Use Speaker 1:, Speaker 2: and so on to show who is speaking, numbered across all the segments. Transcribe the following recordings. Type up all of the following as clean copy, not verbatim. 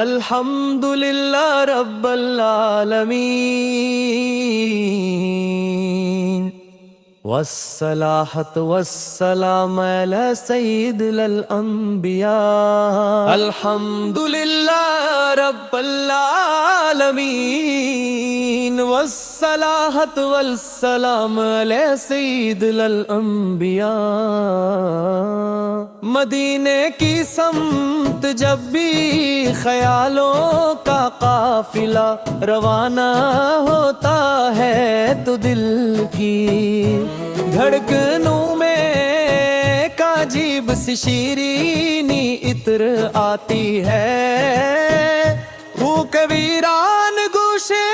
Speaker 1: الحمدللہ رب العالمین والصلاۃ والسلام علی سید الانبیاء. الحمدللہ رب العالمین والصلاۃ والسلام علی سید الانبیاء. مدینے کی سمت جب بھی خیالوں کا قافلہ روانہ ہوتا ہے تو دل کی دھڑکنوں میں ایک عجیب سی شیرینی عطر آتی ہے. وہ کبیران گوشے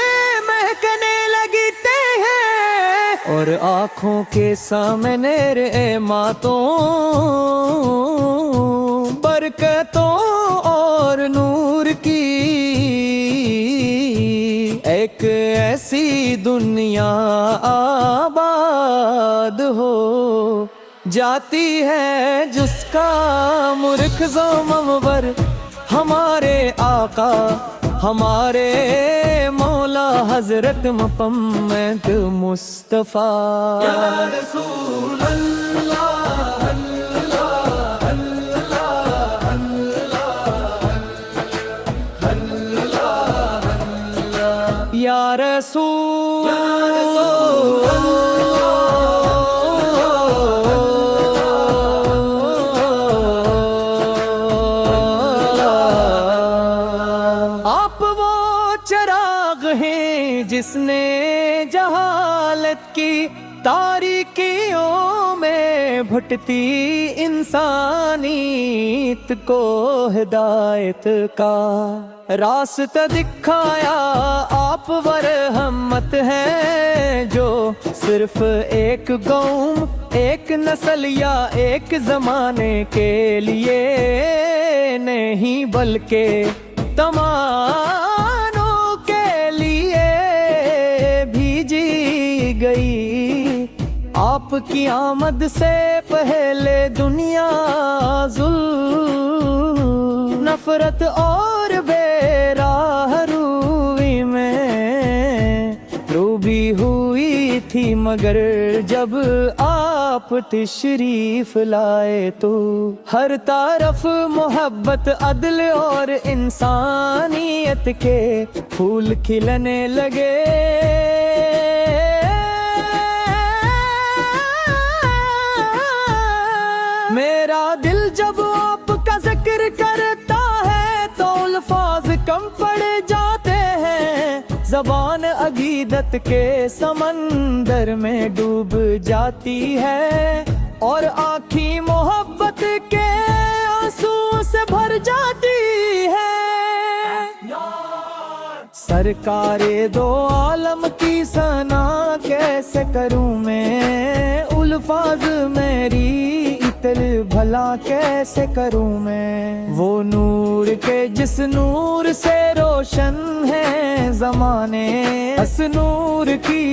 Speaker 1: مہکنے لگتے ہیں اور آنکھوں کے سامنے رحمتوں برکتوں اور نور کی ایک ایسی دنیا آباد ہو جاتی ہے جس کا مرکز و منبر ہمارے آقا ہمارے مولا حضرت محمد مصطفیٰ. یا رسول اللہ یا رسول آپ وہ چراغ ہیں جس نے جہالت کی تاریکیوں میں بھٹتی انسانیت کو ہدایت کا راستہ دکھایا. آپ ورحمت ہیں جو صرف ایک قوم ایک نسل یا ایک زمانے کے لیے نہیں بلکہ تمانوں کے لیے بھیجی گئی. آپ کی آمد سے پہلے دنیا ظلم نفرت اور بے راہ روی میں ڈوبی ہوئی تھی، مگر جب آپ تشریف لائے تو ہر طرف محبت عدل اور انسانیت کے پھول کھلنے لگے. میرا دل جب آپ کا ذکر کرتا ہے تو الفاظ کم پڑ جاتے ہیں، زبان عقیدت کے سمندر میں ڈوب جاتی ہے اور آنکھیں محبت کے آنسو سے بھر جاتی ہے. سرکار دو عالم کی ثنا کیسے کروں میں، الفاظ میری بھلا کیسے کروں میں. وہ نور کے جس نور سے روشن ہے زمانے، اس نور کی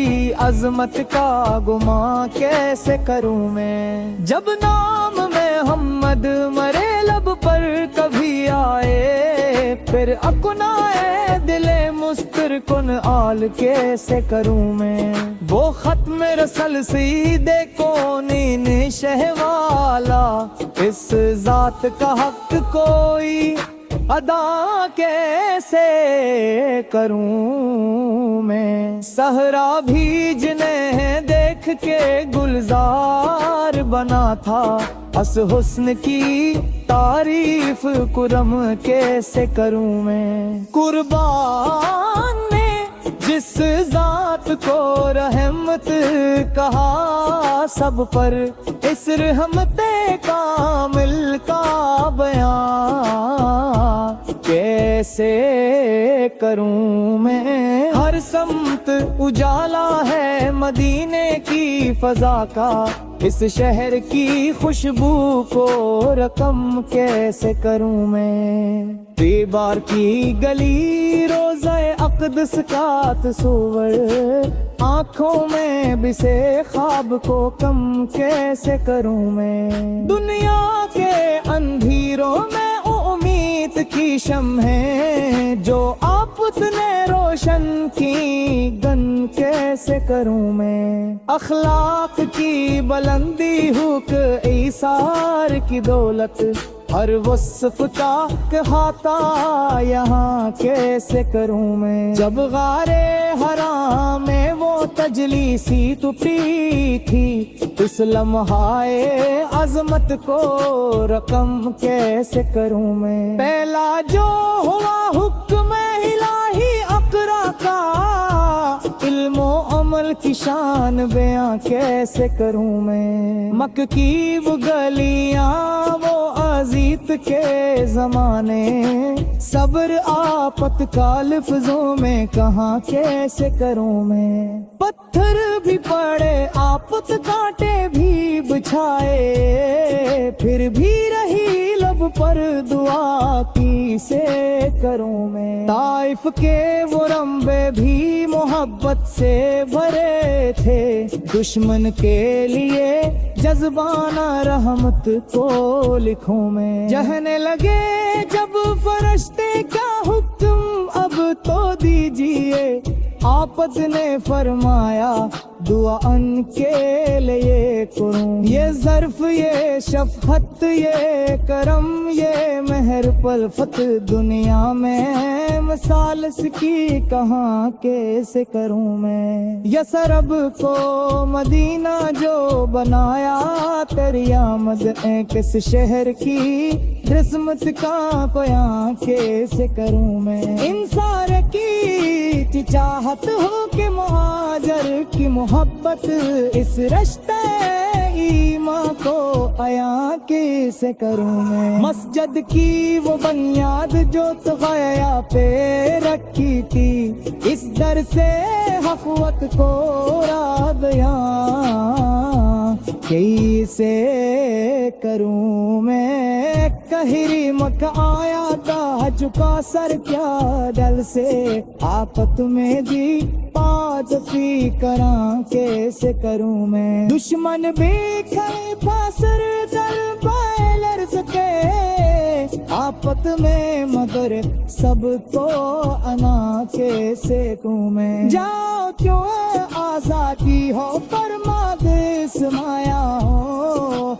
Speaker 1: عظمت کا گمان کیسے کروں میں. جب نام محمد مرے لب پر کبھی آئے، پھر اکنائے دل مسترکن آل کیسے کروں میں. وہ ختم رسل سیدے کونین شہ والا، اس ذات کا حق کوئی ادا کیسے کروں میں. صحرا بھیجنے دیکھ کے گلزار بنا تھا، اس حسن کی تعریف کرم کیسے کروں میں. قربان نے جس ذات کو رحمت کہا سب پر، اس رحمت کامل کا بیان کیسے کروں میں. ہر سمت اجالا ہے مدینے کی فضا کا، اس شہر کی خوشبو کو رقم کیسے کروں میں. دیوار کی گلی روزہ اقدس کا تصور آنکھوں میں بسے خواب کو کم کیسے کروں میں؟ دنیا کے اندھیروں میں امید کی شمعیں جو آپت نے روشن کی، گن کیسے کروں میں؟ اخلاق کی بلندی حق ایثار کی دولت، ہر وصف کا احاطہ یہاں کیسے کروں میں؟ جب غارِ حرام میں وہ تجلی سی ٹوٹی تھی، اس لمحۂ عظمت کو رقم کیسے کروں میں؟ پہلا جو ہوا حکم الہی اقرا کا، علم و عمل کی شان بیاں کیسے کروں میں؟ مکہ کی وہ گلیاں وہ عزیت کے زمانے، صبر آپت کا لفظوں میں کہاں کیسے کروں میں؟ پتھر بھی پڑے آپت کانٹے بھی بچھائے، پھر بھی رہی لب پر دعا کی سے کروں میں؟ طائف کے وہ رمبے بھی محبت سے بھرے تھے، دشمن کے لیے جذبانہ رحمت کو لکھوں میں؟ جہنے لگے جب فرشتے کا حکم اب تو دیجیے، آپت نے فرمایا دعا ان کے لیے کروں۔ یہ ظرف یہ شفقت یہ کرم یہ مہر پلفت، دنیا میں مثال اس کی کہاں کیسے کروں میں؟ یثرب کو مدینہ جو بنایا تیری آمد، کس شہر کی رسمت کا بیاں کیسے کروں میں؟ انصار کی چاہت ہو کہ مہاجر کی محبت، اس رشتے ایمان کو عیاں کیسے کروں میں؟ مسجد کی وہ بنیاد جو تغیا پہ رکھی تھی، اس در سے حفوت کو رادیاں کیسے کروں میں؟ قہری مکہ آیا تھا چکا سر کیا دل سے، آفت میں جی پادفی کراں کیسے کروں میں؟ دشمن بھی کھائے پاسر در پائے لرز کے، آفت میں مگر سب کو انا کیسے کوں میں؟ جاؤ کیوں آزادی ہو فرما دے سمایا ہو،